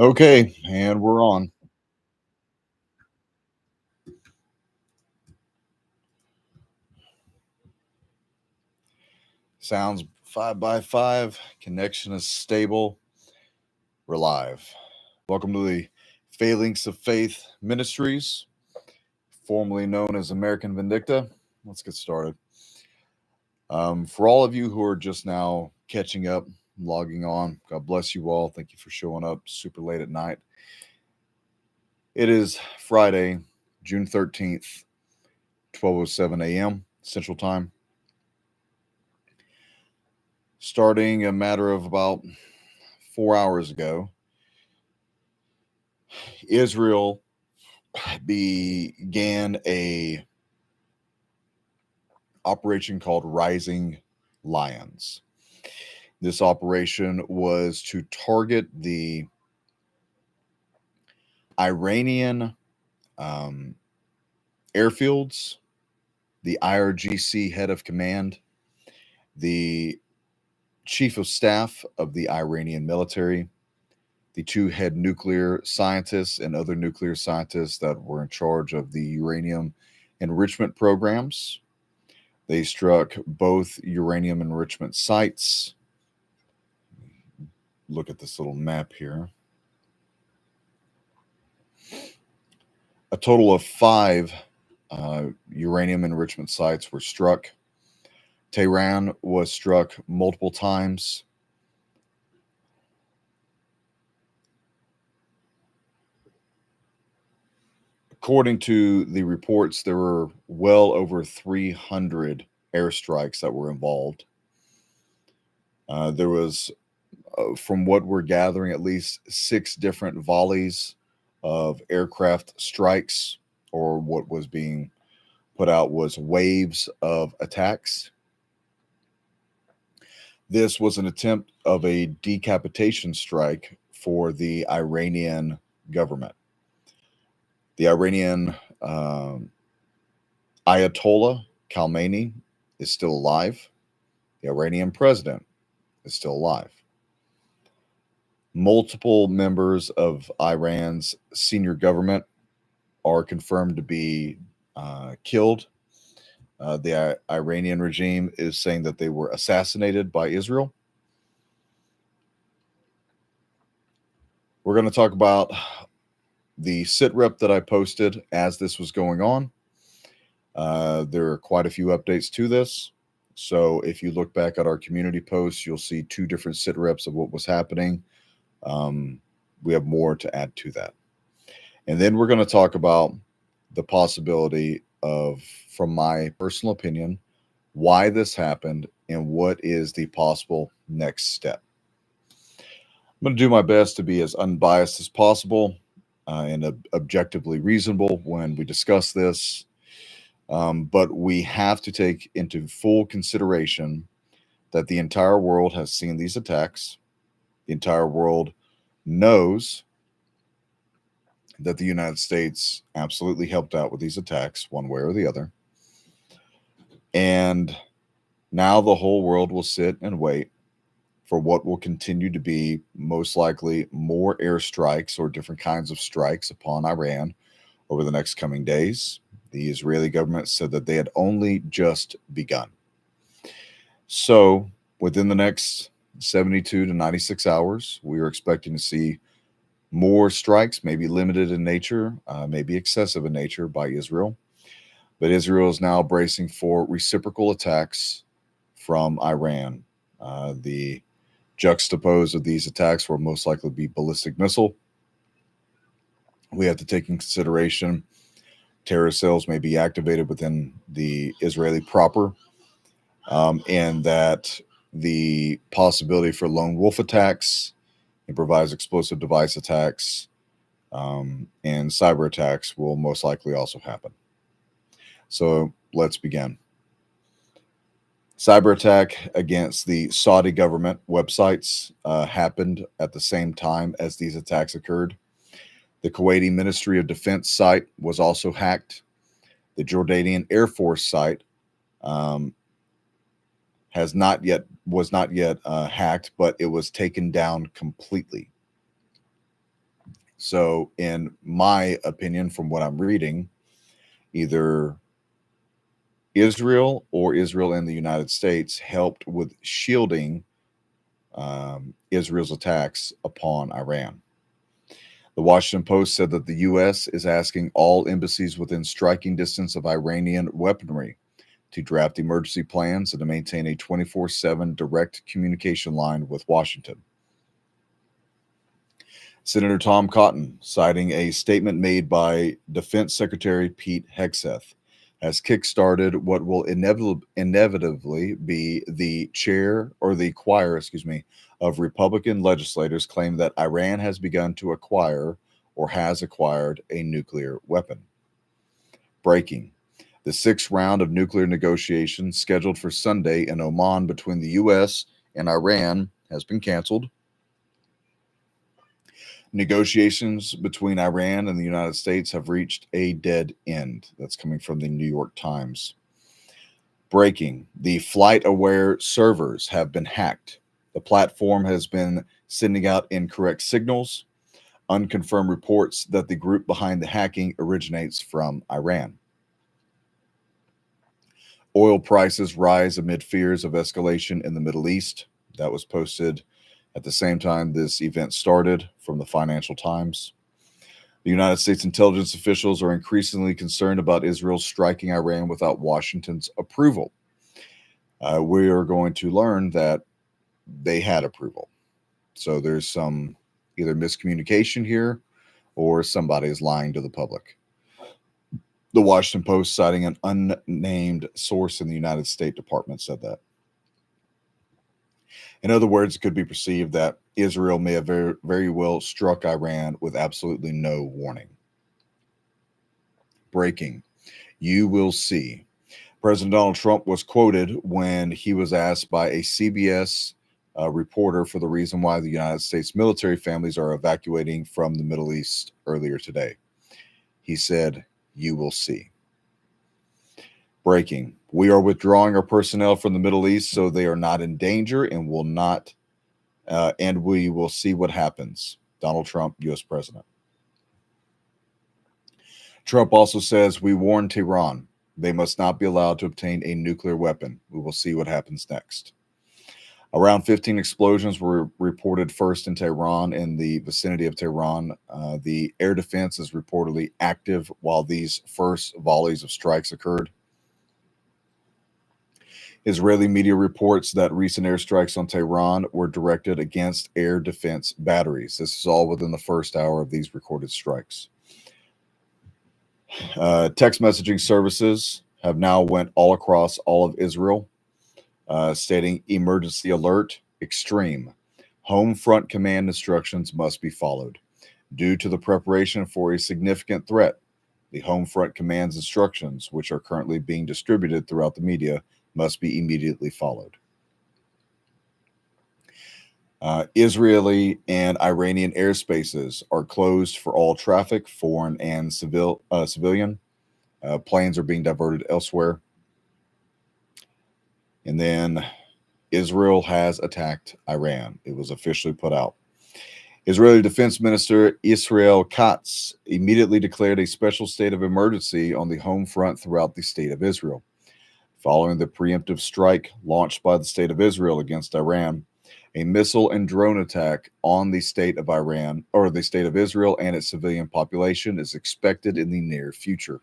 Okay, and we're on. Sounds 5 by 5. Connection is stable. We're live. Welcome to the Phalanx of Faith Ministries, formerly known as American Vindicta. Let's get started. For all of you who are just now catching up, logging on, God bless you all. Thank you for showing up super late at night. It is Friday, June 13th, 12:07 a.m. Central Time. Starting a matter of about 4 hours ago, Israel began a operation called Rising Lions. This operation was to target the Iranian airfields, the IRGC head of command, the chief of staff of the Iranian military, the two head nuclear scientists and other nuclear scientists that were in charge of the uranium enrichment programs. They struck both uranium enrichment sites. Look at this little map here. A total of 5 uranium enrichment sites were struck. Tehran was struck multiple times. According to the reports, there were well over 300 airstrikes that were involved. There was, from what we're gathering, at least 6 different volleys of aircraft strikes, or what was being put out was waves of attacks. This was an attempt of a decapitation strike for the Iranian government. The Iranian Ayatollah Khamenei is still alive. The Iranian president is still alive. Multiple members of Iran's senior government are confirmed to be killed. The Iranian regime is saying that they were assassinated by Israel. We're going to talk about the Sitrep that I posted as this was going on. There are quite a few updates to this. So if you look back at our community posts, you'll see 2 different Sitreps of what was happening. We have more to add to that. And then we're going to talk about the possibility of, from my personal opinion, why this happened and what is the possible next step. I'm going to do my best to be as unbiased as possible and objectively reasonable when we discuss this. But we have to take into full consideration that the entire world has seen these attacks. The entire world knows that the United States absolutely helped out with these attacks one way or the other. And now the whole world will sit and wait for what will continue to be most likely more airstrikes or different kinds of strikes upon Iran over the next coming days. The Israeli government said that they had only just begun. So within the next 72 to 96 hours, we are expecting to see more strikes, maybe limited in nature, maybe excessive in nature by Israel. But Israel is now bracing for reciprocal attacks from Iran. The juxtapose of these attacks will most likely be ballistic missile. We have to take in consideration terror cells may be activated within the Israeli proper, and that the possibility for lone wolf attacks, improvised explosive device attacks, and cyber attacks will most likely also happen. So let's begin. Cyber attack against the Saudi government websites happened at the same time as these attacks occurred. The Kuwaiti Ministry of Defense site was also hacked. The Jordanian Air Force site was not yet hacked, but it was taken down completely. So, in my opinion, from what I'm reading, either Israel or Israel and the United States helped with shielding Israel's attacks upon Iran. The Washington Post said that the U.S. is asking all embassies within striking distance of Iranian weaponry to draft emergency plans and to maintain a 24/7 direct communication line with Washington. Senator Tom Cotton, citing a statement made by Defense Secretary Pete Hegseth, has kickstarted what will inevitably be the chair or the choir, of Republican legislators claim that Iran has begun to acquire or has acquired a nuclear weapon. Breaking. The sixth round of nuclear negotiations scheduled for Sunday in Oman between the U.S. and Iran has been canceled. Negotiations between Iran and the United States have reached a dead end. That's coming from the New York Times. Breaking. The FlightAware servers have been hacked. The platform has been sending out incorrect signals. Unconfirmed reports that the group behind the hacking originates from Iran. Oil prices rise amid fears of escalation in the Middle East. That was posted at the same time this event started from the Financial Times. The United States intelligence officials are increasingly concerned about Israel striking Iran without Washington's approval. We are going to learn that they had approval. So there's some either miscommunication here or somebody is lying to the public. The Washington Post, citing an unnamed source in the United States Department, said that. In other words, it could be perceived that Israel may have very well struck Iran with absolutely no warning. Breaking. You will see. President Donald Trump was quoted when he was asked by a CBS reporter for the reason why the United States military families are evacuating from the Middle East earlier today. He said, "You will see." Breaking. We are withdrawing our personnel from the Middle East so they are not in danger and will not, and we will see what happens. Donald Trump, U.S. President. Trump also says, we warn Tehran. They must not be allowed to obtain a nuclear weapon. We will see what happens next. Around 15 explosions were reported first in Tehran, in the vicinity of Tehran. The air defense is reportedly active while these first volleys of strikes occurred. Israeli media reports that recent airstrikes on Tehran were directed against air defense batteries. This is all within the first hour of these recorded strikes. Text messaging services have now went all across all of Israel, stating emergency alert, extreme. Home front command instructions must be followed. Due to the preparation for a significant threat, the home front command's instructions, which are currently being distributed throughout the media, must be immediately followed. Israeli and Iranian airspaces are closed for all traffic, foreign and civilian. Planes are being diverted elsewhere. And then Israel has attacked Iran. It was officially put out. Israeli Defense Minister Israel Katz immediately declared a special state of emergency on the home front throughout the state of Israel, following the preemptive strike launched by the state of Israel against Iran. A missile and drone attack on the state of Iran, or the state of Israel, and its civilian population is expected in the near future.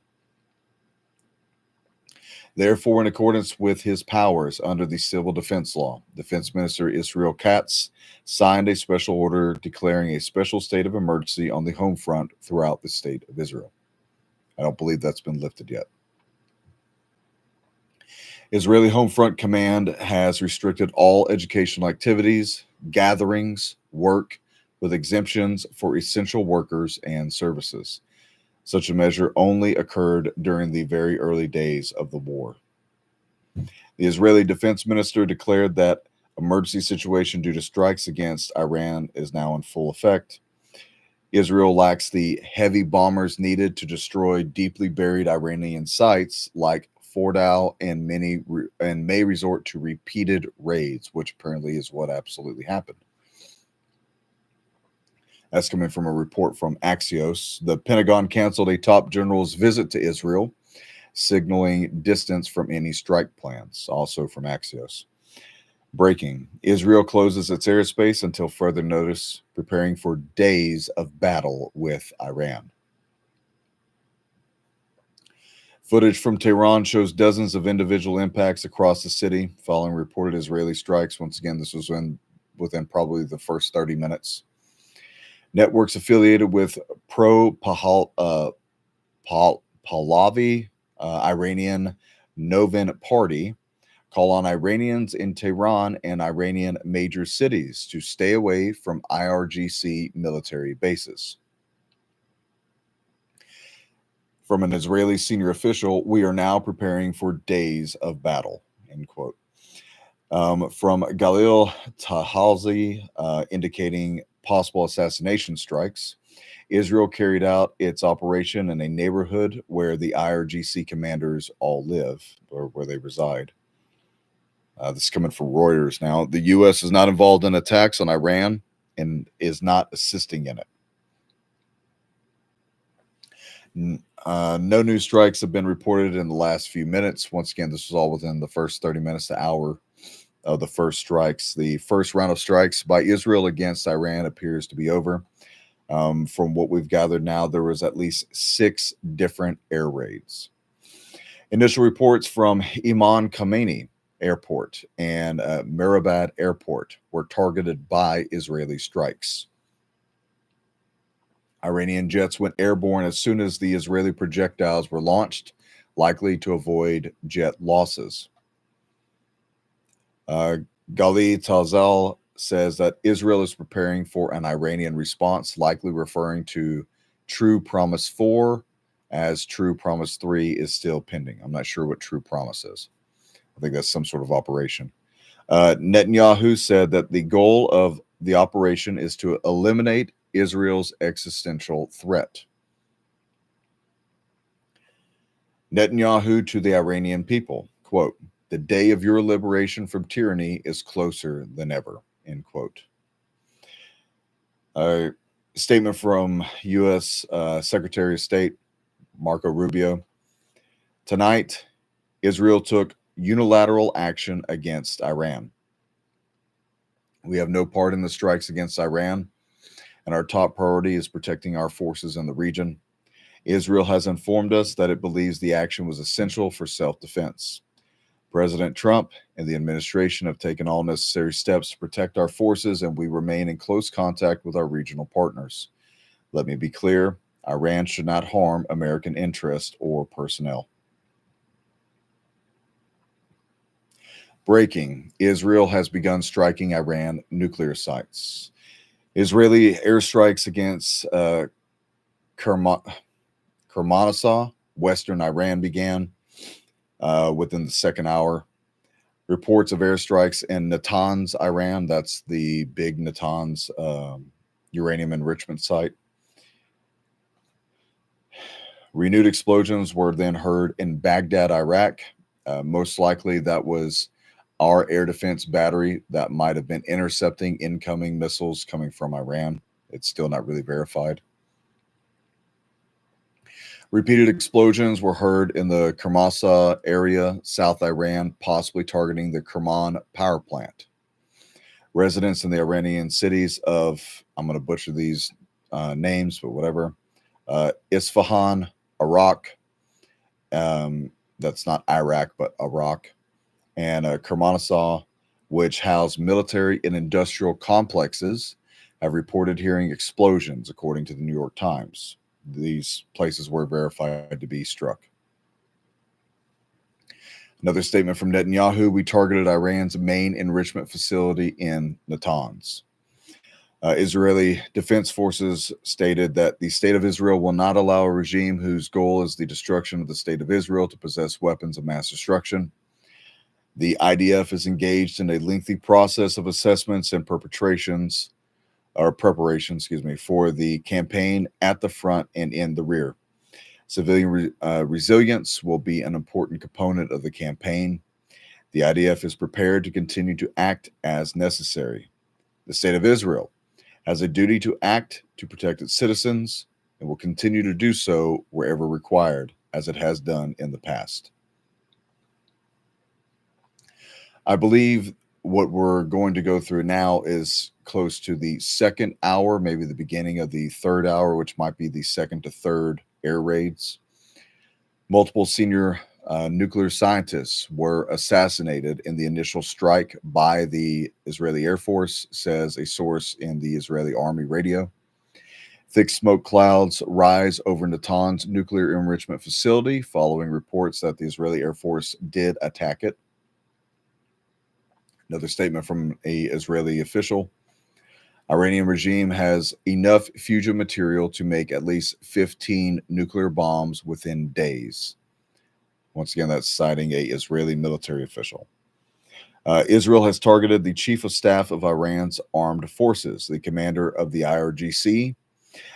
Therefore, in accordance with his powers under the civil defense law, Defense Minister Israel Katz signed a special order declaring a special state of emergency on the home front throughout the state of Israel. I don't believe that's been lifted yet. Israeli Home Front Command has restricted all educational activities, gatherings, work, with exemptions for essential workers and services. Such a measure only occurred during the very early days of the war. The Israeli defense minister declared that emergency situation due to strikes against Iran is now in full effect. Israel lacks the heavy bombers needed to destroy deeply buried Iranian sites like Fordow, and may resort to repeated raids, which apparently is what absolutely happened. That's coming from a report from Axios. The Pentagon canceled a top general's visit to Israel, signaling distance from any strike plans, also from Axios. Breaking: Israel closes its airspace until further notice, preparing for days of battle with Iran. Footage from Tehran shows dozens of individual impacts across the city following reported Israeli strikes. Once again, this was within probably the first 30 minutes. Networks affiliated with Pahlavi Iranian Novin Party call on Iranians in Tehran and Iranian major cities to stay away from IRGC military bases. From an Israeli senior official, we are now preparing for days of battle, end quote. From Galil Tahalzi, indicating possible assassination strikes. Israel carried out its operation in a neighborhood where the IRGC commanders all live, or where they reside. This is coming from Reuters now. The U.S. is not involved in attacks on Iran and is not assisting in it. No new strikes have been reported in the last few minutes. Once again, this was all within the first 30 minutes to hour of the first strikes. The first round of strikes by Israel against Iran appears to be over. From what we've gathered now, there was at least 6 different air raids. Initial reports from Imam Khomeini Airport and Mehrabad Airport were targeted by Israeli strikes. Iranian jets went airborne as soon as the Israeli projectiles were launched, likely to avoid jet losses. Gali Tazal says that Israel is preparing for an Iranian response, likely referring to True Promise 4, as True Promise 3 is still pending. I'm not sure what True Promise is. I think that's some sort of operation. Netanyahu said that the goal of the operation is to eliminate Israel's existential threat. Netanyahu to the Iranian people, quote, "The day of your liberation from tyranny is closer than ever," end quote. A statement from U.S. Secretary of State Marco Rubio. Tonight, Israel took unilateral action against Iran. We have no part in the strikes against Iran, and our top priority is protecting our forces in the region. Israel has informed us that it believes the action was essential for self-defense. President Trump and the administration have taken all necessary steps to protect our forces, and we remain in close contact with our regional partners. Let me be clear, Iran should not harm American interests or personnel. Breaking: Israel has begun striking Iran nuclear sites. Israeli airstrikes against Kermanshah, western Iran, began within the second hour. Reports of airstrikes in Natanz, Iran, that's the big Natanz uranium enrichment site. Renewed explosions were then heard in Baghdad, Iraq. Most likely that was our air defense battery that might have been intercepting incoming missiles coming from Iran. It's still not really verified. Repeated explosions were heard in the Kermanshah area, South Iran, possibly targeting the Kerman power plant. Residents in the Iranian cities of, I'm going to butcher these names, but whatever, Isfahan, Iraq, that's not Iraq, but Iraq, and Kermanshah, which house military and industrial complexes, have reported hearing explosions, according to the New York Times. These places were verified to be struck. Another statement from Netanyahu: we targeted Iran's main enrichment facility in Natanz. Israeli Defense Forces stated that the state of Israel will not allow a regime whose goal is the destruction of the state of Israel to possess weapons of mass destruction. The IDF is engaged in a lengthy process of assessments and preparation, for the campaign at the front and in the rear. Civilian resilience will be an important component of the campaign. The IDF is prepared to continue to act as necessary. The state of Israel has a duty to act to protect its citizens and will continue to do so wherever required, as it has done in the past. I believe what we're going to go through now is close to the second hour, maybe the beginning of the third hour, which might be the second to third air raids. Multiple senior nuclear scientists were assassinated in the initial strike by the Israeli Air Force, says a source in the Israeli Army radio. Thick smoke clouds rise over Natanz nuclear enrichment facility following reports that the Israeli Air Force did attack it. Another statement from an Israeli official. Iranian regime has enough fusion material to make at least 15 nuclear bombs within days. Once again, that's citing a Israeli military official. Israel has targeted the chief of staff of Iran's armed forces, the commander of the IRGC,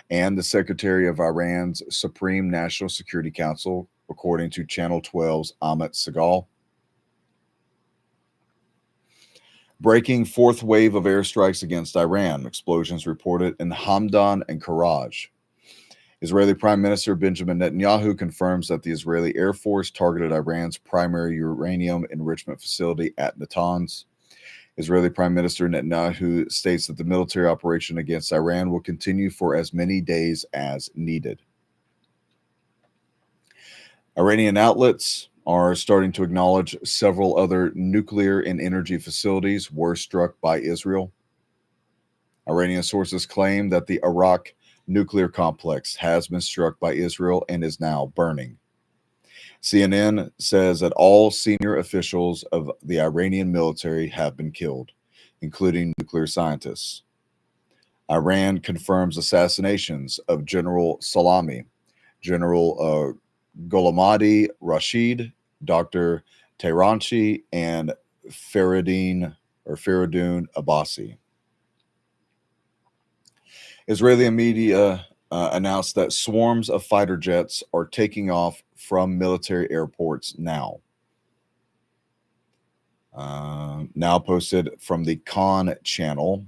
and the secretary of Iran's Supreme National Security Council, according to Channel 12's Amit Segal. Breaking fourth wave of airstrikes against Iran. Explosions reported in Hamdan and Karaj. Israeli Prime Minister Benjamin Netanyahu confirms that the Israeli Air Force targeted Iran's primary uranium enrichment facility at Natanz. Israeli Prime Minister Netanyahu states that the military operation against Iran will continue for as many days as needed. Iranian outlets are starting to acknowledge several other nuclear and energy facilities were struck by Israel. Iranian sources claim that the Arak nuclear complex has been struck by Israel and is now burning. CNN says that all senior officials of the Iranian military have been killed, including nuclear scientists. Iran confirms assassinations of General Salami, General Gholamadi Rashid, Dr. Tehranchi, and Faridun Abbasi. Israeli media announced that swarms of fighter jets are taking off from military airports now. Now posted from the Khan channel,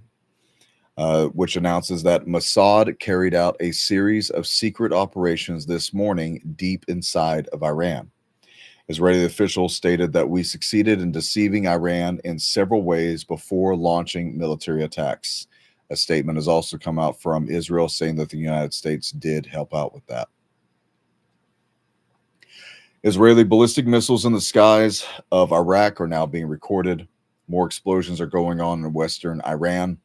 which announces that Mossad carried out a series of secret operations this morning deep inside of Iran. Israeli officials stated that we succeeded in deceiving Iran in several ways before launching military attacks. A statement has also come out from Israel saying that the United States did help out with that. Israeli ballistic missiles in the skies of Iraq are now being recorded. More explosions are going on in western Iran.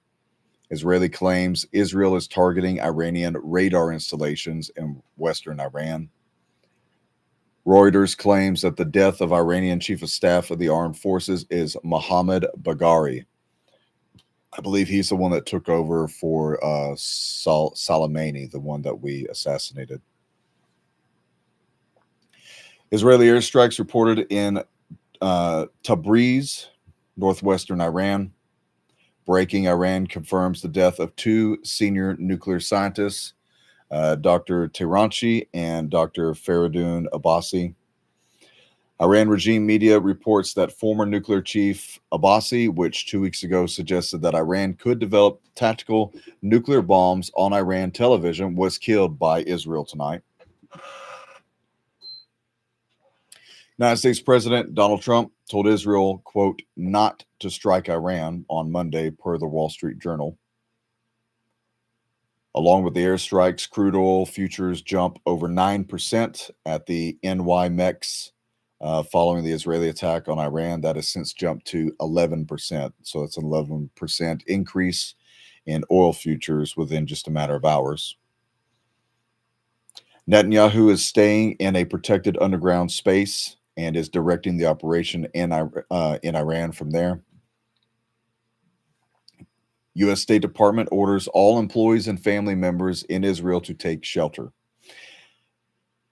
Israeli claims Israel is targeting Iranian radar installations in western Iran. Reuters claims that the death of Iranian chief of staff of the armed forces is Mohammad Bagheri. I believe he's the one that took over for Soleimani, the one that we assassinated. Israeli airstrikes reported in Tabriz, northwestern Iran. Breaking Iran confirms the death of two senior nuclear scientists, Dr. Tehranchi and Dr. Faridun Abbasi. Iran regime media reports that former nuclear chief Abbasi, which 2 weeks ago suggested that Iran could develop tactical nuclear bombs on Iran television, was killed by Israel tonight. United States President Donald Trump told Israel, quote, not to strike Iran on Monday, per the Wall Street Journal. Along with the airstrikes, crude oil futures jump over 9% at the NYMEX following the Israeli attack on Iran. That has since jumped to 11%. So it's an 11% increase in oil futures within just a matter of hours. Netanyahu is staying in a protected underground space and is directing the operation in Iran from there. U.S. State Department orders all employees and family members in Israel to take shelter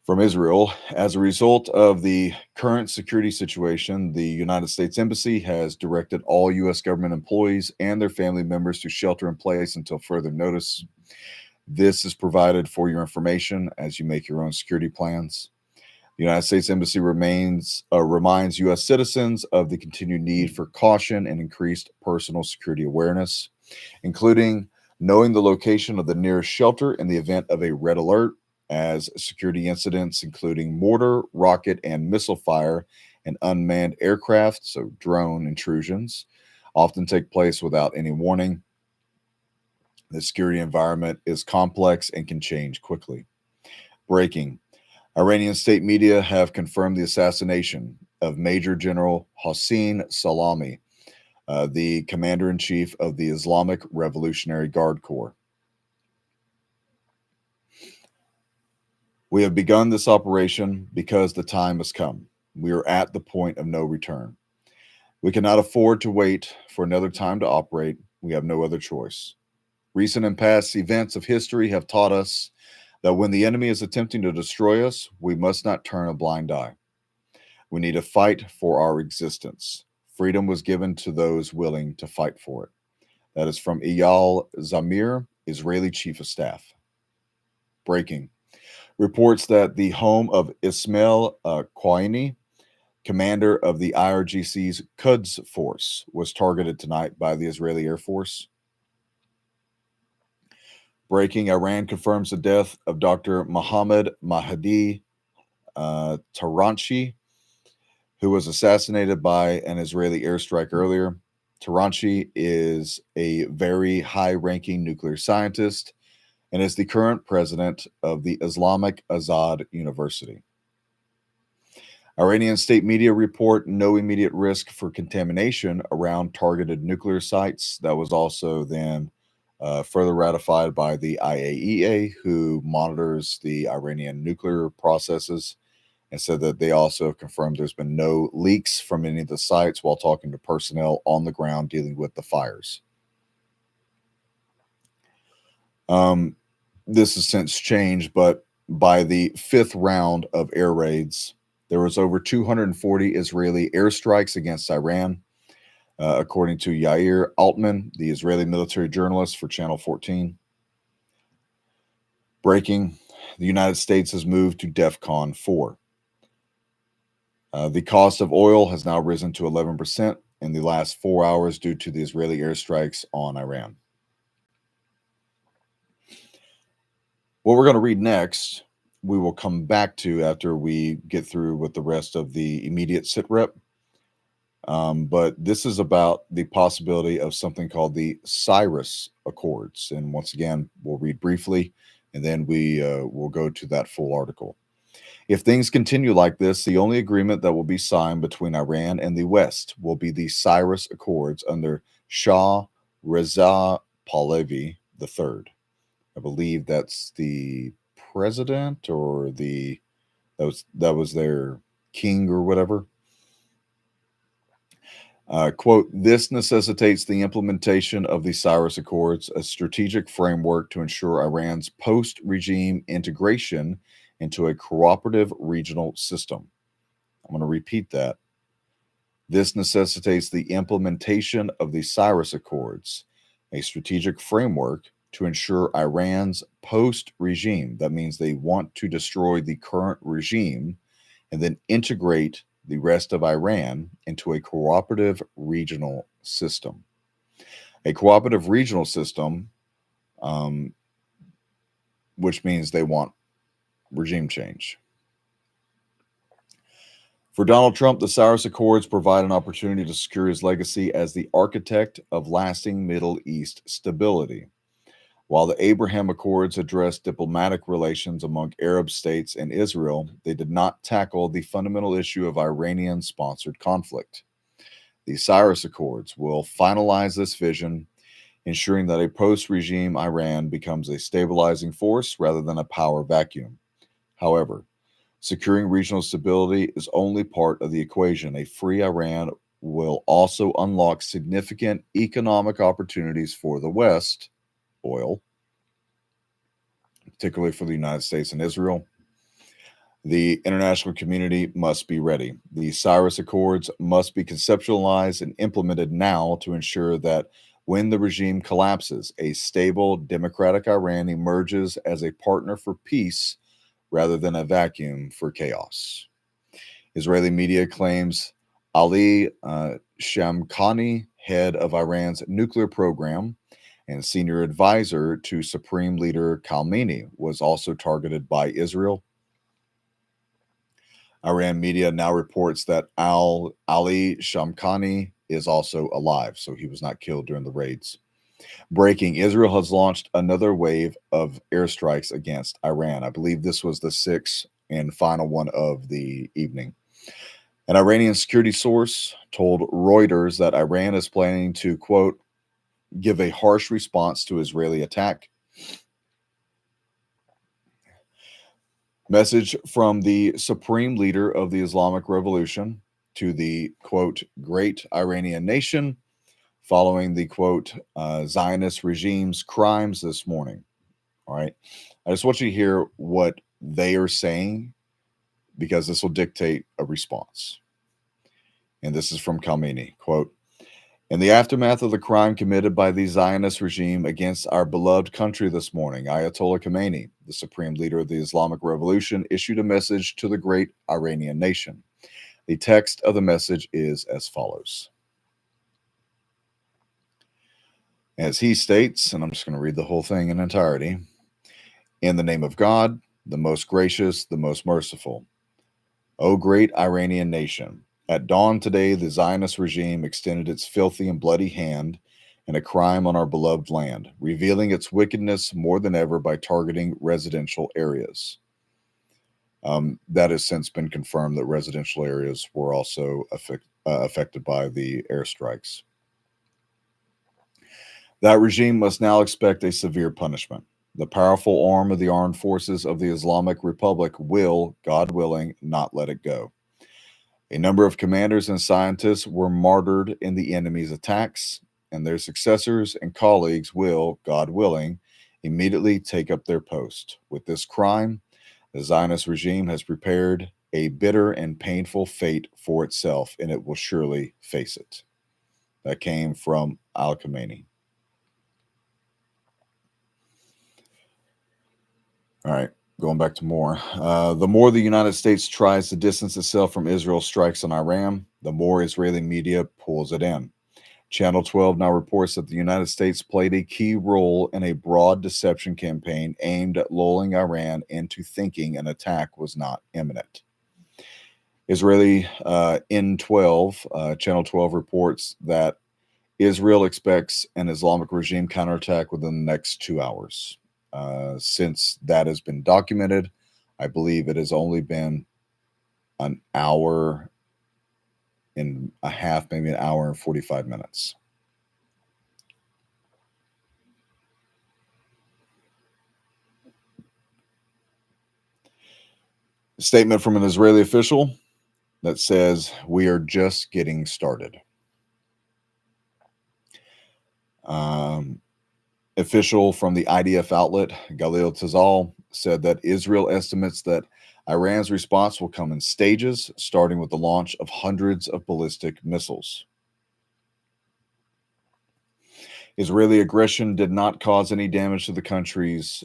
from Israel. As a result of the current security situation, the United States Embassy has directed all U.S. government employees and their family members to shelter in place until further notice. This is provided for your information as you make your own security plans. The United States Embassy reminds U.S. citizens of the continued need for caution and increased personal security awareness, including Knowing the location of the nearest shelter in the event of a red alert, as security incidents, including mortar, rocket, and missile fire, and unmanned aircraft, so drone intrusions, often take place without any warning. The security environment is complex and can change quickly. Breaking: Iranian state media have confirmed the assassination of Major General Hossein Salami, the commander in chief of the Islamic Revolutionary Guard Corps. We have begun this operation because the time has come. We are at the point of no return. We cannot afford to wait for another time to operate. We have no other choice. Recent and past events of history have taught us that when the enemy is attempting to destroy us, we must not turn a blind eye. We need to fight for our existence. Freedom was given to those willing to fight for it. That is from Eyal Zamir, Israeli Chief of Staff. Breaking: Reports that the home of Ismail Qaini, commander of the IRGC's Quds force, was targeted tonight by the Israeli Air Force. Breaking: Iran confirms the death of Dr. Mohammed Mahdi Taranchi, who was assassinated by an Israeli airstrike earlier. Taranchi is a very high ranking nuclear scientist and is the current president of the Islamic Azad University. Iranian state media report no immediate risk for contamination around targeted nuclear sites. That was also then further ratified by the IAEA, who monitors the Iranian nuclear processes, and said that they also confirmed there's been no leaks from any of the sites while talking to personnel on the ground dealing with the fires. This has since changed, but by the fifth round of air raids, there was over 240 Israeli airstrikes against Iran, according to Yair Altman, the Israeli military journalist for Channel 14. Breaking: The United States has moved to DEFCON 4. The cost of oil has now risen to 11% in the last 4 hours due to the Israeli airstrikes on Iran. What we're going to read next, we will come back to after we get through with the rest of the immediate Sitrep. But this is about the possibility of something called the Cyrus Accords. And once again, we'll read briefly, and then we will go to that full article. If things continue like this, the only agreement that will be signed between Iran and the West will be the Cyrus Accords under Shah Reza Pahlavi III. I believe that's the president, or that was their king or whatever. Quote: This necessitates the implementation of the Cyrus Accords, a strategic framework to ensure Iran's post-regime integration into a cooperative regional system. I'm going to repeat that. This necessitates the implementation of the Cyrus Accords, a strategic framework to ensure Iran's post-regime, that means they want to destroy the current regime and then integrate the rest of Iran into a cooperative regional system. A cooperative regional system, which means they want regime change. For Donald Trump, the Cyrus Accords provide an opportunity to secure his legacy as the architect of lasting Middle East stability. While the Abraham Accords addressed diplomatic relations among Arab states and Israel, they did not tackle the fundamental issue of Iranian-sponsored conflict. The Cyrus Accords will finalize this vision, ensuring that a post-regime Iran becomes a stabilizing force rather than a power vacuum. However, securing regional stability is only part of the equation. A free Iran will also unlock significant economic opportunities for the West, oil, particularly for the United States and Israel. The international community must be ready. The Cyrus Accords must be conceptualized and implemented now to ensure that when the regime collapses, a stable, democratic Iran emerges as a partner for peace rather than a vacuum for chaos. Israeli media claims Ali Shamkhani, head of Iran's nuclear program, and senior advisor to Supreme Leader Khamenei, was also targeted by Israel. Iran media now reports that Ali Shamkhani is also alive, so he was not killed during the raids. Breaking: Israel has launched another wave of airstrikes against Iran. I believe this was the sixth and final one of the evening. An Iranian security source told Reuters that Iran is planning to, quote, give a harsh response to Israeli attack. Message from the supreme leader of the Islamic Revolution to the, quote, great Iranian nation following the, quote, Zionist regime's crimes this morning. All right. I just want you to hear what they are saying because this will dictate a response. And this is from Khamenei, quote, in the aftermath of the crime committed by the Zionist regime against our beloved country this morning, Ayatollah Khamenei, the supreme leader of the Islamic Revolution, issued a message to the great Iranian nation. The text of the message is as follows. As he states, and I'm just going to read the whole thing in entirety, in the name of God, the most gracious, the most merciful, O great Iranian nation, at dawn today, the Zionist regime extended its filthy and bloody hand in a crime on our beloved land, revealing its wickedness more than ever by targeting residential areas. That has since been confirmed that residential areas were also affected by the airstrikes. That regime must now expect a severe punishment. The powerful arm of the armed forces of the Islamic Republic will, God willing, not let it go. A number of commanders and scientists were martyred in the enemy's attacks, and their successors and colleagues will, God willing, immediately take up their post. With this crime, the Zionist regime has prepared a bitter and painful fate for itself, and it will surely face it. That came from Al Khamenei. All right, going back to more. The more the United States tries to distance itself from Israel's strikes on Iran, the more Israeli media pulls it in. Channel 12 now reports that the United States played a key role in a broad deception campaign aimed at lulling Iran into thinking an attack was not imminent. Israeli N12, Channel 12 reports that Israel expects an Islamic regime counterattack within the next 2 hours. Since that has been documented, I believe it has only been an hour and a half, maybe an hour and 45 minutes. A statement from an Israeli official that says, we are just getting started. Official from the IDF outlet, Galil Tazal, said that Israel estimates that Iran's response will come in stages, starting with the launch of hundreds of ballistic missiles. Israeli aggression did not cause any damage to the country's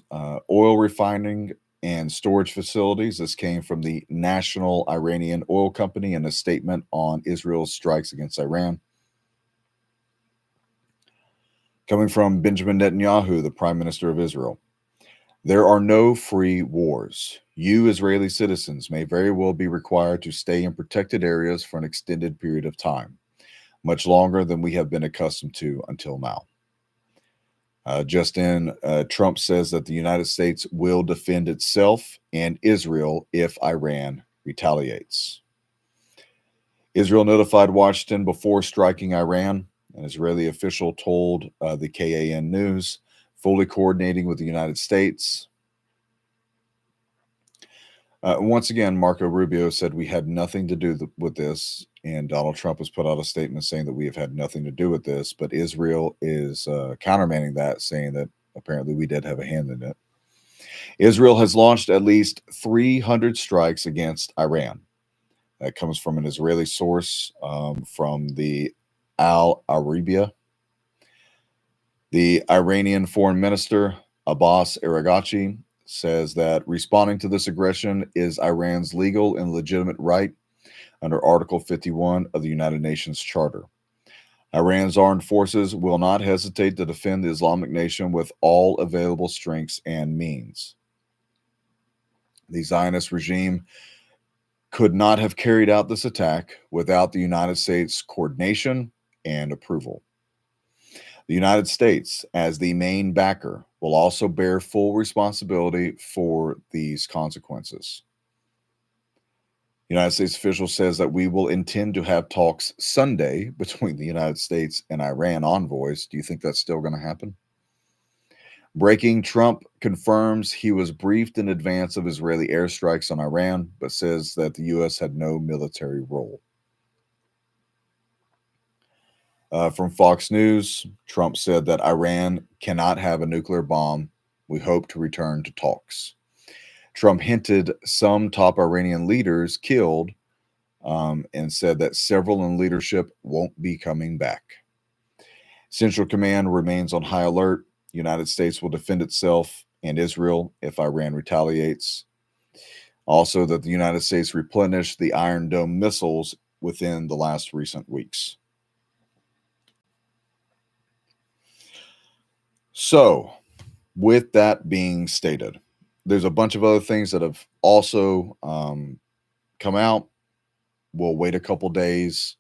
oil refining and storage facilities. This came from the National Iranian Oil Company in a statement on Israel's strikes against Iran. Coming from Benjamin Netanyahu, the Prime Minister of Israel. There are no free wars. You, Israeli citizens, may very well be required to stay in protected areas for an extended period of time, much longer than we have been accustomed to until now. Trump says that the United States will defend itself and Israel if Iran retaliates. Israel notified Washington before striking Iran. An Israeli official told the KAN News, fully coordinating with the United States. Once again, Marco Rubio said we had nothing to do with this, and Donald Trump has put out a statement saying that we have had nothing to do with this, but Israel is countermanding that, saying that apparently we did have a hand in it. Israel has launched at least 300 strikes against Iran. That comes from an Israeli source from the Al Arabiya. The Iranian Foreign Minister, Abbas Araghchi, says that responding to this aggression is Iran's legal and legitimate right under Article 51 of the United Nations Charter. Iran's armed forces will not hesitate to defend the Islamic Nation with all available strengths and means. The Zionist regime could not have carried out this attack without the United States' coordination and approval. The United States, as the main backer, will also bear full responsibility for these consequences. United States official says that we will intend to have talks Sunday between the United States and Iran envoys. Do you think that's still going to happen? Breaking: Trump confirms he was briefed in advance of Israeli airstrikes on Iran, but says that the U.S. had no military role. From Fox News, Trump said that Iran cannot have a nuclear bomb. We hope to return to talks. Trump hinted some top Iranian leaders killed, and said that several in leadership won't be coming back. Central Command remains on high alert. United States will defend itself and Israel if Iran retaliates. Also, that the United States replenished the Iron Dome missiles within the last recent weeks. So, with that being stated, there's a bunch of other things that have also come out. We'll wait a couple days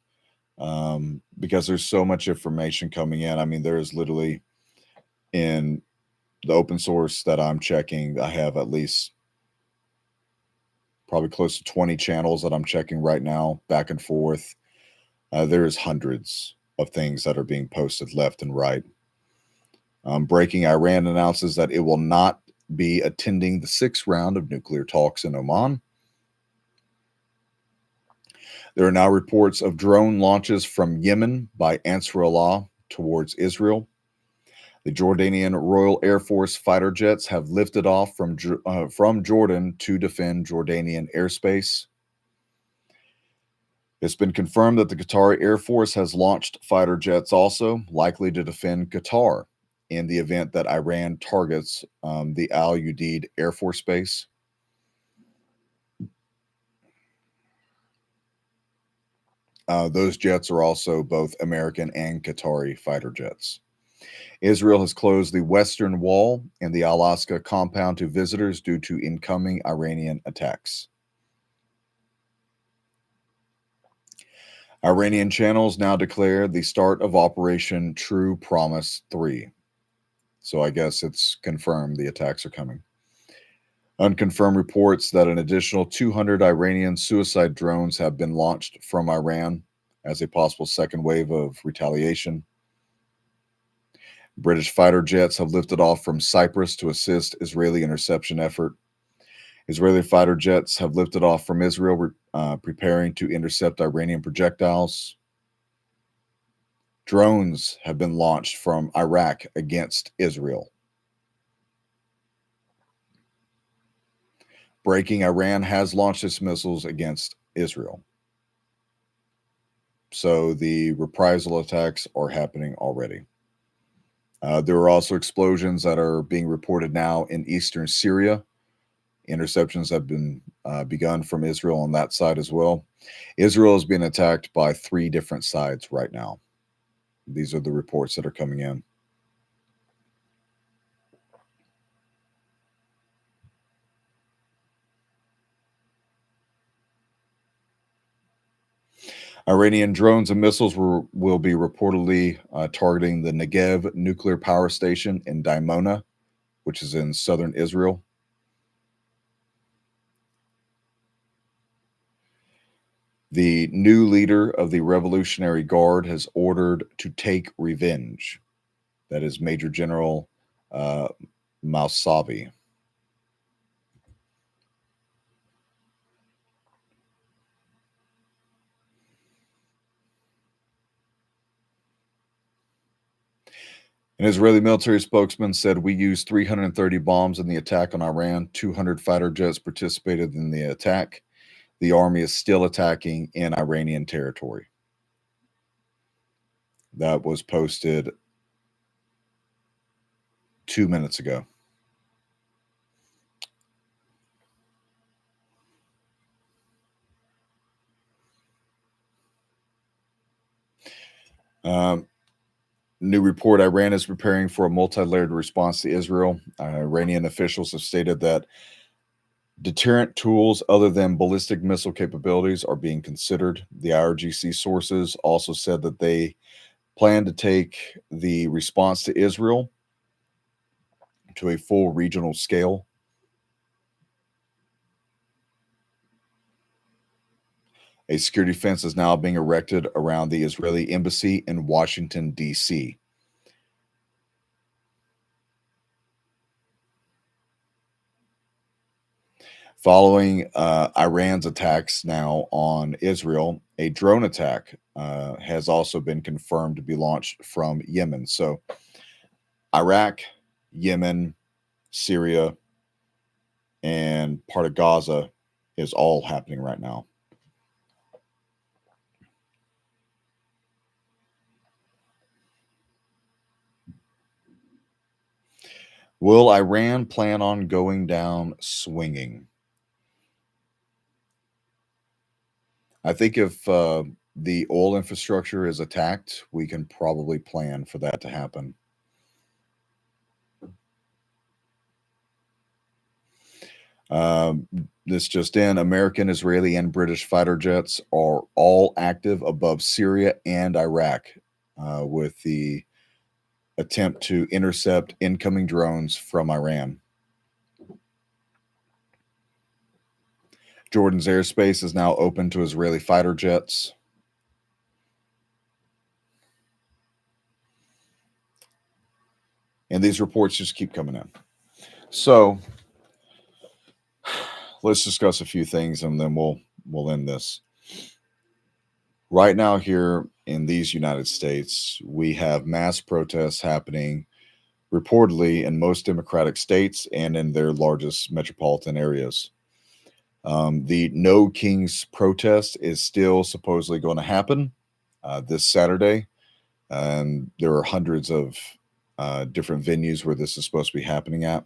because there's so much information coming in. I mean, there is literally, in the open source that I'm checking, I have at least probably close to 20 channels that I'm checking right now, back and forth. There's hundreds of things that are being posted left and right. Breaking: Iran announces that it will not be attending the sixth round of nuclear talks in Oman. There are now reports of drone launches from Yemen by Ansar Allah towards Israel. The Jordanian Royal Air Force fighter jets have lifted off from Jordan to defend Jordanian airspace. It's been confirmed that the Qatari Air Force has launched fighter jets also, likely to defend Qatar in the event that Iran targets the Al Udeid Air Force Base. Those jets are also both American and Qatari fighter jets. Israel has closed the Western Wall and the Alaska compound to visitors due to incoming Iranian attacks. Iranian channels now declare the start of Operation True Promise 3. So I guess it's confirmed the attacks are coming. Unconfirmed reports that an additional 200 Iranian suicide drones have been launched from Iran as a possible second wave of retaliation. British fighter jets have lifted off from Cyprus to assist Israeli interception effort. Israeli fighter jets have lifted off from Israel, preparing to intercept Iranian projectiles. Drones have been launched from Iraq against Israel. Breaking: Iran has launched its missiles against Israel. So the reprisal attacks are happening already. There are also explosions that are being reported now in eastern Syria. Interceptions have been begun from Israel on that side as well. Israel is being attacked by 3 different sides right now. These are the reports that are coming in. Iranian drones and missiles will be reportedly targeting the Negev nuclear power station in Dimona, which is in southern Israel. The new leader of the Revolutionary Guard has ordered to take revenge. That is Major General Mousavi. An Israeli military spokesman said, "We used 330 bombs in the attack on Iran. 200 fighter jets participated in the attack. The army is still attacking in Iranian territory." That was posted 2 minutes ago. Um, New report: Iran is preparing for a multi layered response to Israel. Iranian officials have stated that deterrent tools other than ballistic missile capabilities are being considered. The IRGC sources also said that they plan to take the response to Israel to a full regional scale. A security fence is now being erected around the Israeli embassy in Washington, D.C. Following Iran's attacks now on Israel, a drone attack has also been confirmed to be launched from Yemen. So, Iraq, Yemen, Syria, and part of Gaza is all happening right now. Will Iran plan on going down swinging? I think if the oil infrastructure is attacked, we can probably plan for that to happen. Um, this just in: American, Israeli, and British fighter jets are all active above Syria and Iraq with the attempt to intercept incoming drones from Iran. Jordan's airspace is now open to Israeli fighter jets. And these reports just keep coming in. So let's discuss a few things and then we'll end this. Right now, here in these United States, we have mass protests happening reportedly in most Democratic states and in their largest metropolitan areas. The No Kings protest is still supposedly going to happen this Saturday, and there are hundreds of different venues where this is supposed to be happening at.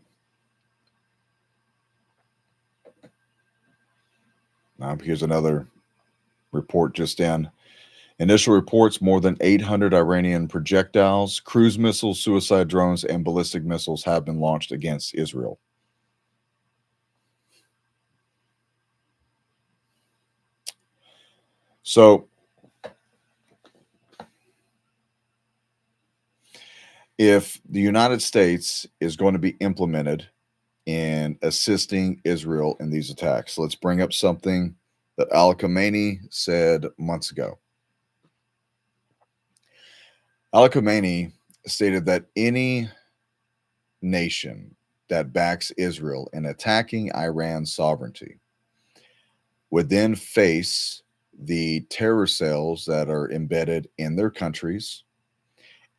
Here's another report just in. Initial reports: more than 800 Iranian projectiles, cruise missiles, suicide drones, and ballistic missiles have been launched against Israel. So, if the United States is going to be implemented in assisting Israel in these attacks, let's bring up something that Al Khamenei said months ago. Al Khamenei stated that any nation that backs Israel in attacking Iran's sovereignty would then face the terror cells that are embedded in their countries,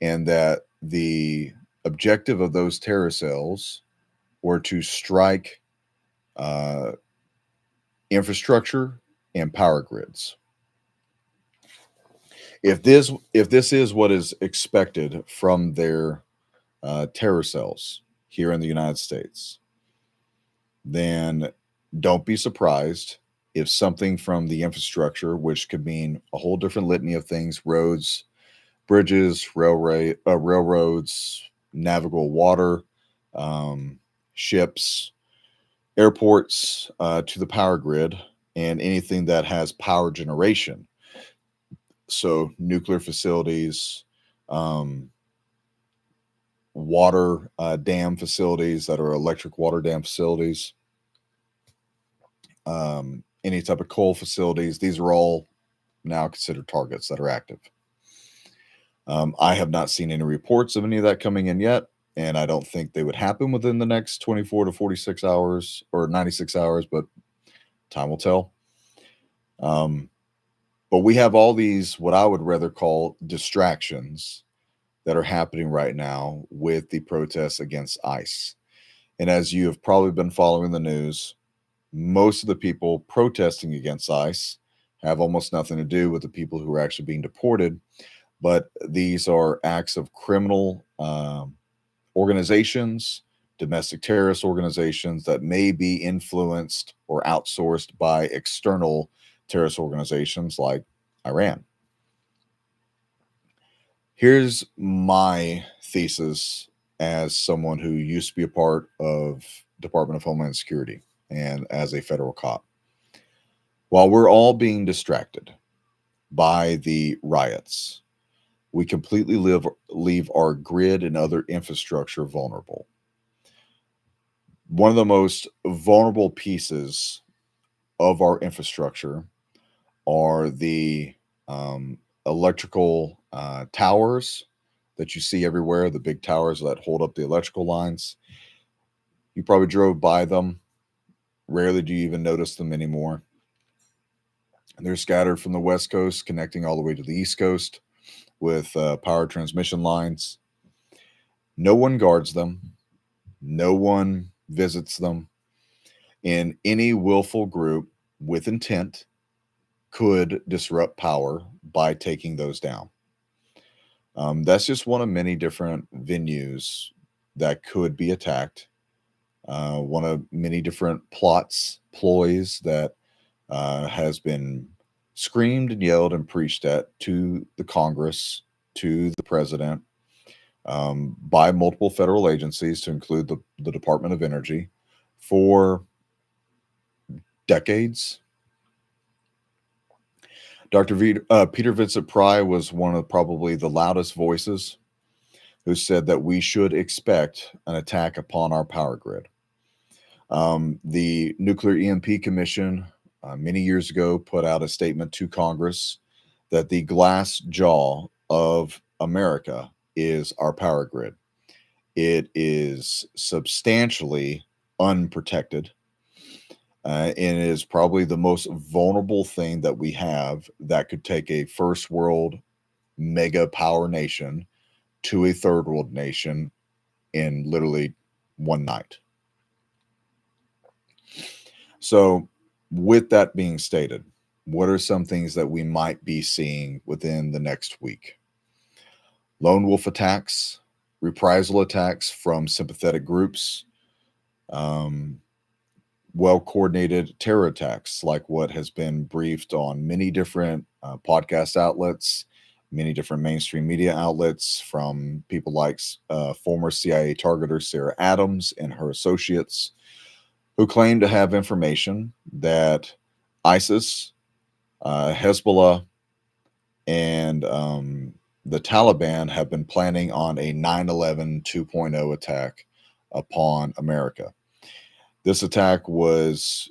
and that the objective of those terror cells were to strike uh, infrastructure and power grids. If this is what is expected from their terror cells here in the United States, then don't be surprised if something from the infrastructure, which could mean a whole different litany of things: roads, bridges, railroads, navigable water, ships, airports, to the power grid, and anything that has power generation. So, nuclear facilities, um, water dam facilities that are electric water dam facilities, any type of coal facilities. These are all now considered targets that are active. I have not seen any reports of any of that coming in yet, and I don't think they would happen within the next 24 to 46 hours or 96 hours, but time will tell. But we have all these, what I would rather call distractions, that are happening right now with the protests against ICE. And as you have probably been following the news, most of the people protesting against ICE have almost nothing to do with the people who are actually being deported, but these are acts of criminal organizations, domestic terrorist organizations that may be influenced or outsourced by external terrorist organizations like Iran. Here's my thesis as someone who used to be a part of Department of Homeland Security and as a federal cop. While we're all being distracted by the riots, we completely leave our grid and other infrastructure vulnerable. One of the most vulnerable pieces of our infrastructure are the um, electrical towers that you see everywhere, the big towers that hold up the electrical lines. You probably drove by them. Rarely do you even notice them anymore. And they're scattered from the West Coast, connecting all the way to the East Coast with power transmission lines. No one guards them, no one visits them. And any willful group with intent could disrupt power by taking those down. That's just one of many different venues that could be attacked. One of many different ploys that has been screamed and yelled and preached at to the Congress, to the president, by multiple federal agencies, to include the Department of Energy, for decades. Peter Vincent Pry was one of probably the loudest voices who said that we should expect an attack upon our power grid. The Nuclear EMP Commission many years ago put out a statement to Congress that the glass jaw of America is our power grid. It is substantially unprotected, and it is probably the most vulnerable thing that we have that could take a first world mega power nation to a third world nation in literally one night. So, with that being stated, what are some things that we might be seeing within the next week? Lone wolf attacks, reprisal attacks from sympathetic groups, um, well coordinated terror attacks, like what has been briefed on many different podcast outlets, many different mainstream media outlets, from people like former CIA targeter Sarah Adams and her associates, who claim to have information that ISIS, Hezbollah, and the Taliban have been planning on a 9/11 2.0 attack upon America. This attack was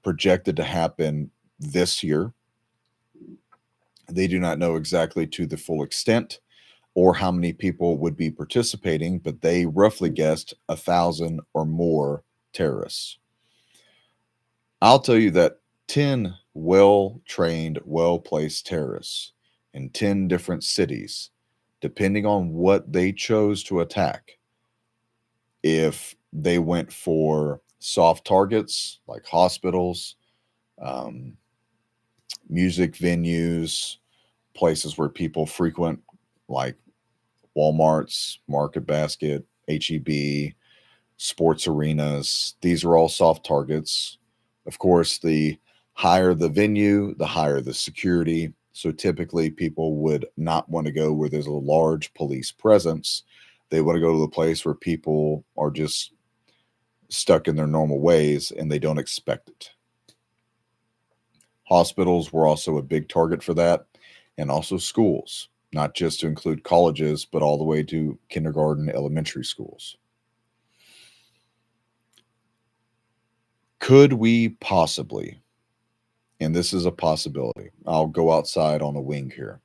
projected to happen this year. They do not know exactly to the full extent or how many people would be participating, but they roughly guessed 1,000 or more terrorists. I'll tell you that 10 well trained, well placed terrorists in 10 different cities, depending on what they chose to attack, if they went for soft targets like hospitals, um, music venues, places where people frequent, like Walmart's, Market Basket, HEB, sports arenas. These are all soft targets. Of course, the higher the venue, the higher the security. So typically, people would not want to go where there's a large police presence. They want to go to the place where people are just stuck in their normal ways and they don't expect it. Hospitals were also a big target for that, and also schools, not just to include colleges, but all the way to kindergarten, elementary schools. Could we possibly, and this is a possibility, I'll go outside on a wing here.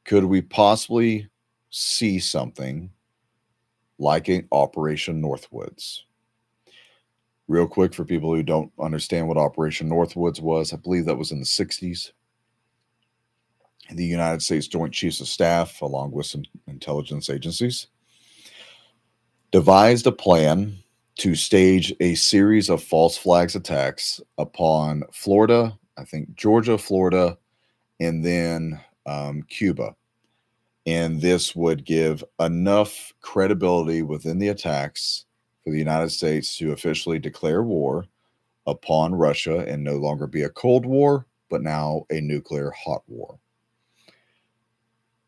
Could we possibly see something like an Operation Northwoods? Real quick, for people who don't understand what Operation Northwoods was, I believe that was in the 60s. The United States Joint Chiefs of Staff, along with some intelligence agencies, devised a plan to stage a series of false flags attacks upon Florida, I think Georgia, Florida, and then Cuba. And this would give enough credibility within the attacks for the United States to officially declare war upon Russia and no longer be a Cold War, but now a nuclear hot war.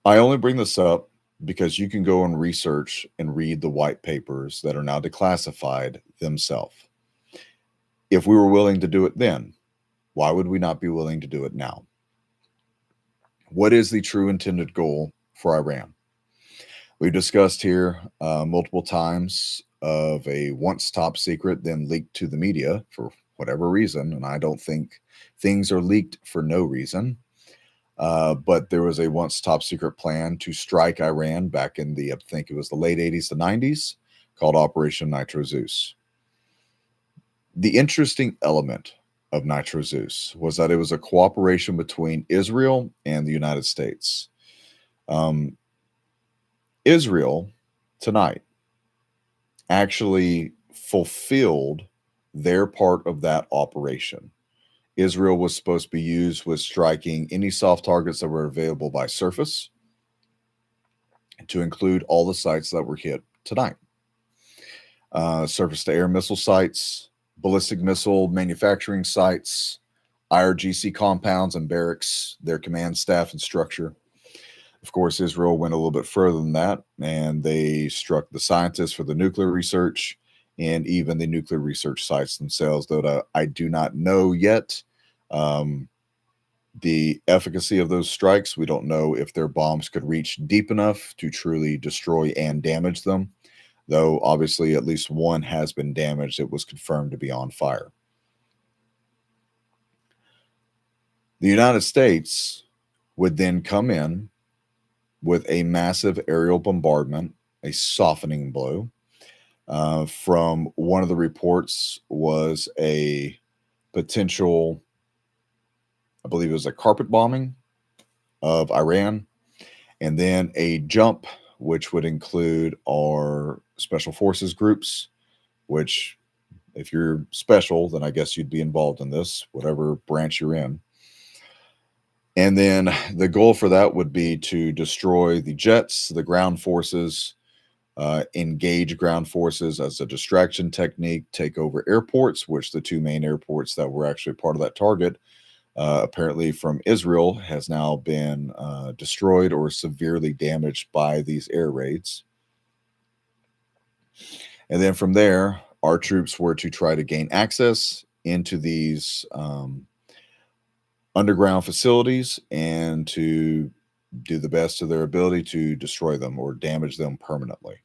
I only bring this up because you can go and research and read the white papers that are now declassified themselves. If we were willing to do it then, why would we not be willing to do it now? What is the true intended goal for Iran? We've discussed here multiple times of a once top secret, then leaked to the media for whatever reason. And I don't think things are leaked for no reason. But there was a once top secret plan to strike Iran back in the, I think it was the late 80s to 90s, called Operation Nitro Zeus. The interesting element of Nitro Zeus was that it was a cooperation between Israel and the United States. Um, Israel tonight actually fulfilled their part of that operation. Israel was supposed to be used with striking any soft targets that were available by surface, to include all the sites that were hit tonight. Surface to air missile sites, ballistic missile manufacturing sites, IRGC compounds and barracks, their command staff and structure. Of course, Israel went a little bit further than that, and they struck the scientists for the nuclear research and even the nuclear research sites themselves, though I do not know yet um, the efficacy of those strikes. We don't know if their bombs could reach deep enough to truly destroy and damage them, though obviously at least one has been damaged. It was confirmed to be on fire. The United States would then come in with a massive aerial bombardment, a softening blow. From one of the reports was a potential, I believe it was a carpet bombing of Iran, and then a jump, which would include our special forces groups, which, if you're special, then I guess you'd be involved in this, whatever branch you're in. And then the goal for that would be to destroy the jets, the ground forces, engage ground forces as a distraction technique, take over airports, which the two main airports that were actually part of that target, apparently from Israel, has now been destroyed or severely damaged by these air raids. And then from there, our troops were to try to gain access into these underground facilities and to do the best of their ability to destroy them or damage them permanently.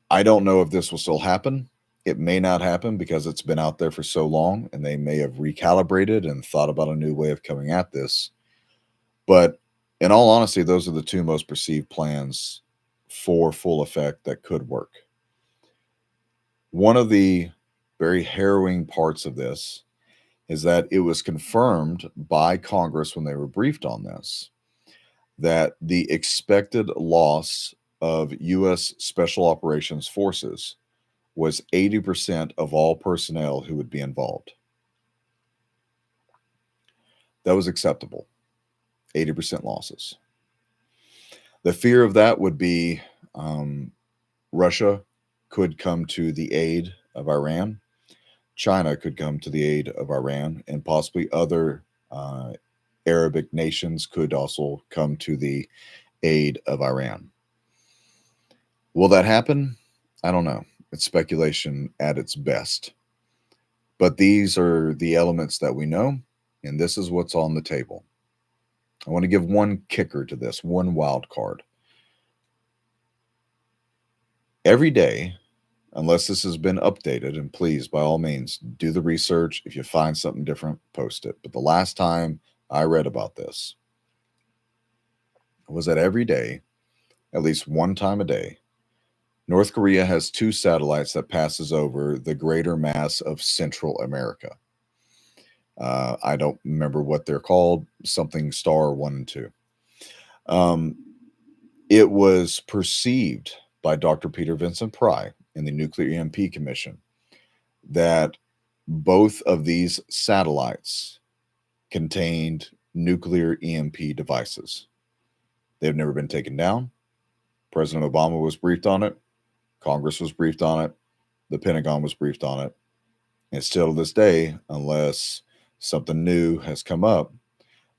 I don't know if this will still happen. It may not happen because it's been out there for so long and they may have recalibrated and thought about a new way of coming at this. But in all honesty, those are the two most perceived plans for full effect that could work. One of the very harrowing parts of this is that it was confirmed by Congress when they were briefed on this that the expected loss of U.S. Special Operations Forces was 80% of all personnel who would be involved. That was acceptable. 80% losses. The fear of that would be Russia could come to the aid of Iran. China could come to the aid of Iran, and possibly other Arabic nations could also come to the aid of Iran. Will that happen? I don't know. It's speculation at its best. But these are the elements that we know, and this is what's on the table. I want to give one kicker to this, one wild card. Every day, unless this has been updated, and please, by all means, do the research. If you find something different, post it. But the last time I read about this was that every day, at least one time a day, North Korea has two satellites that passes over the greater mass of Central America. I don't remember what they're called, something star 1 and 2. It was perceived by Dr. Peter Vincent Pry in the Nuclear EMP Commission that both of these satellites contained nuclear EMP devices. They've never been taken down. President Obama was briefed on it. Congress was briefed on it. The Pentagon was briefed on it. And still to this day, unless something new has come up,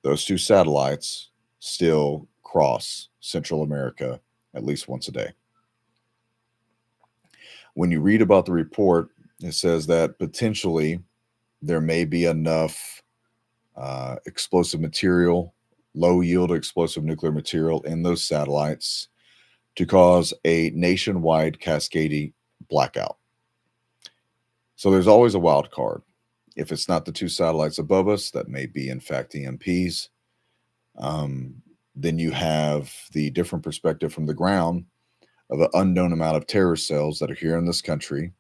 Those two satellites still cross Central America at least once a day. When you read about the report, it says that potentially there may be enough explosive material, low yield explosive nuclear material in those satellites to cause a nationwide cascading blackout. So there's always a wild card. If it's not the two satellites above us, that may be in fact EMPs. Then you have the different perspective from the ground of an unknown amount of terrorist cells that are here in this country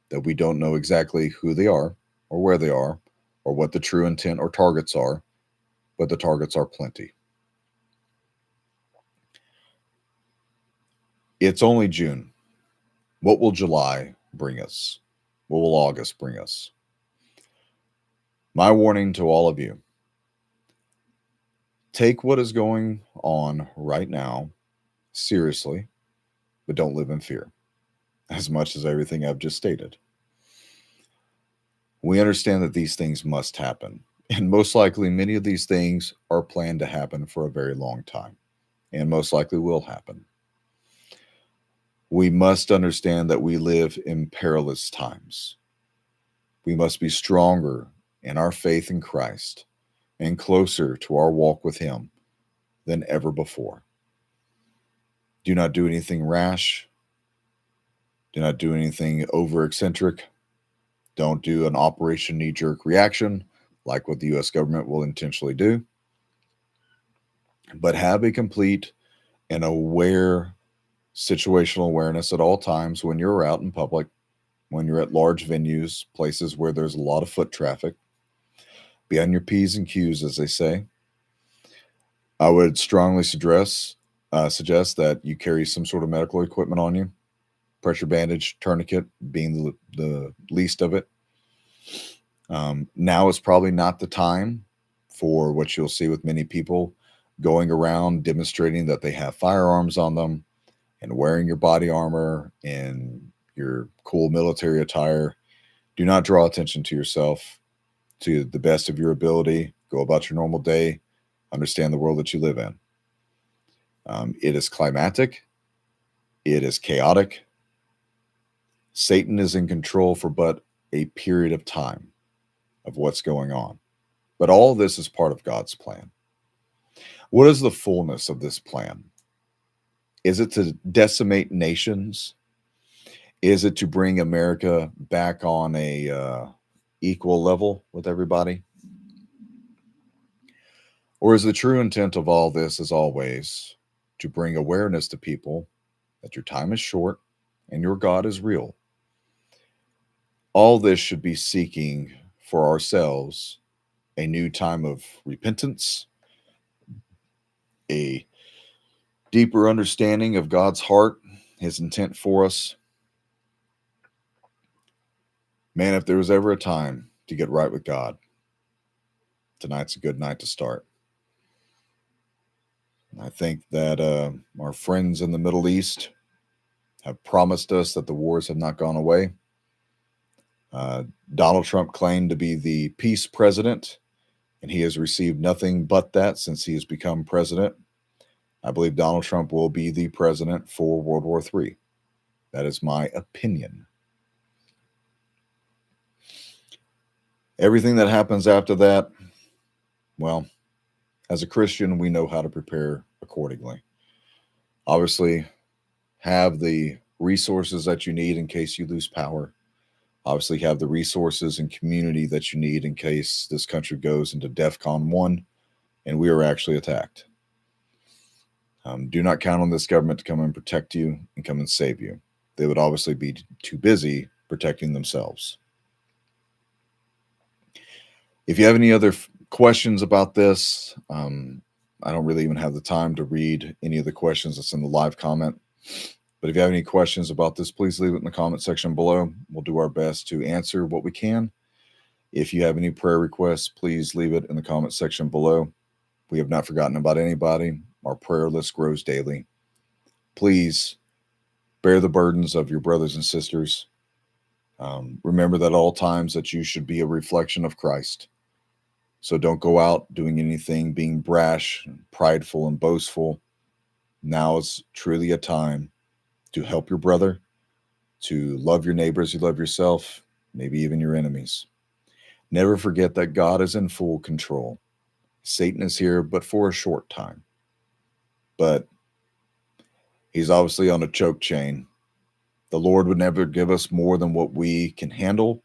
that we don't know exactly who they are or where they are or what the true intent or targets are, but the targets are plenty. It's only June. What will July bring us? What will August bring us? My warning to all of you: take what is going on right now seriously, but don't live in fear as much as everything I've just stated. We understand that these things must happen, and most likely many of these things are planned to happen for a very long time, and most likely will happen. We must understand that we live in perilous times. We must be stronger in our faith in Christ and closer to our walk with Him than ever before. Do not do anything rash. Do not do anything over eccentric. Don't do an operation knee jerk reaction like what the US government will intentionally do. But have a complete and aware situational awareness at all times when you're out in public, when you're at large venues, places where there's a lot of foot traffic. Be on your P's and Q's, as they say. I would strongly suggest that you carry some sort of medical equipment on you. Pressure bandage, tourniquet being the least of it. Now is probably not the time for what you'll see with many people going around demonstrating that they have firearms on them and wearing your body armor and your cool military attire. Do not draw attention to yourself. To the best of your ability, go about your normal day. Understand the world that you live in. It is climatic. It is chaotic. Satan is in control for but a period of time of what's going on. But all this is part of God's plan. What is the fullness of this plan? Is it to decimate nations? Is it to bring America back on a equal level with everybody? Or is the true intent of all this, as always, to bring awareness to people that your time is short and your God is real? All this should be seeking for ourselves a new time of repentance, a deeper understanding of God's heart, His intent for us. Man, if there was ever a time to get right with God, tonight's a good night to start. I think that our friends in the Middle East have promised us that the wars have not gone away. Donald Trump claimed to be the peace president, and he has received nothing but that since he has become president. I believe Donald Trump will be the president for World War III. That is my opinion. Everything that happens after that, well, as a Christian, we know how to prepare accordingly. Obviously, have the resources that you need in case you lose power. Obviously, have the resources and community that you need in case this country goes into DEFCON 1 and we are actually attacked. Do not count on this government to come and protect you and come and save you. They would obviously be too busy protecting themselves. If you have any other questions about this, I don't really even have the time to read any of the questions that's in the live comment. But if you have any questions about this, please leave it in the comment section below. We'll do our best to answer what we can. If you have any prayer requests, please leave it in the comment section below. We have not forgotten about anybody. Our prayer list grows daily. Please bear the burdens of your brothers and sisters. Remember that at all times that you should be a reflection of Christ. So don't go out doing anything, being brash, prideful, and boastful. Now is truly a time to help your brother, to love your neighbors, you love yourself, maybe even your enemies. Never forget that God is in full control. Satan is here, but for a short time. But he's obviously on a choke chain. The Lord would never give us more than what we can handle.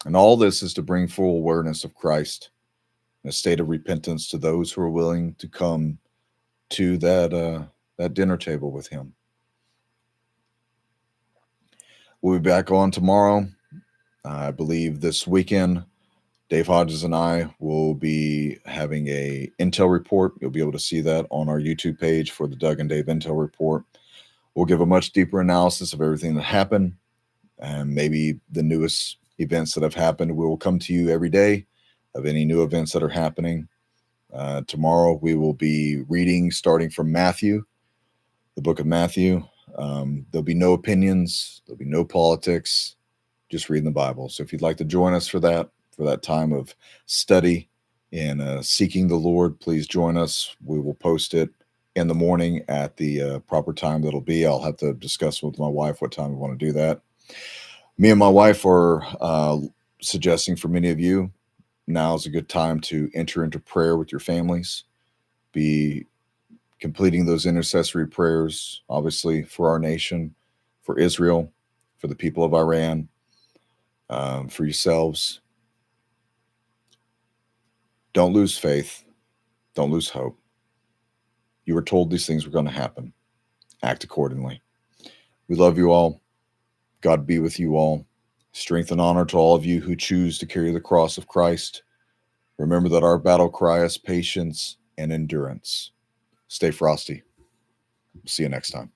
And all this is to bring full awareness of Christ, a state of repentance to those who are willing to come to that dinner table with him. We'll be back on tomorrow. I believe this weekend, Dave Hodges and I will be having a intel report. You'll be able to see that on our YouTube page for the Doug and Dave Intel Report. We'll give a much deeper analysis of everything that happened and maybe the newest events that have happened. We will come to you every day of any new events that are happening. Tomorrow we will be reading starting from Matthew, the book of Matthew. There'll be no opinions. There'll be no politics. Just reading the Bible. So if you'd like to join us for that time of study and seeking the Lord, please join us. We will post it in the morning at the proper time that'll be. I'll have to discuss with my wife what time we want to do that. Me and my wife are suggesting for many of you, now is a good time to enter into prayer with your families. Be completing those intercessory prayers, obviously, for our nation, for Israel, for the people of Iran, for yourselves. Don't lose faith. Don't lose hope. You were told these things were going to happen. Act accordingly. We love you all. God be with you all. Strength and honor to all of you who choose to carry the cross of Christ. Remember that our battle cry is patience and endurance. Stay frosty. See you next time.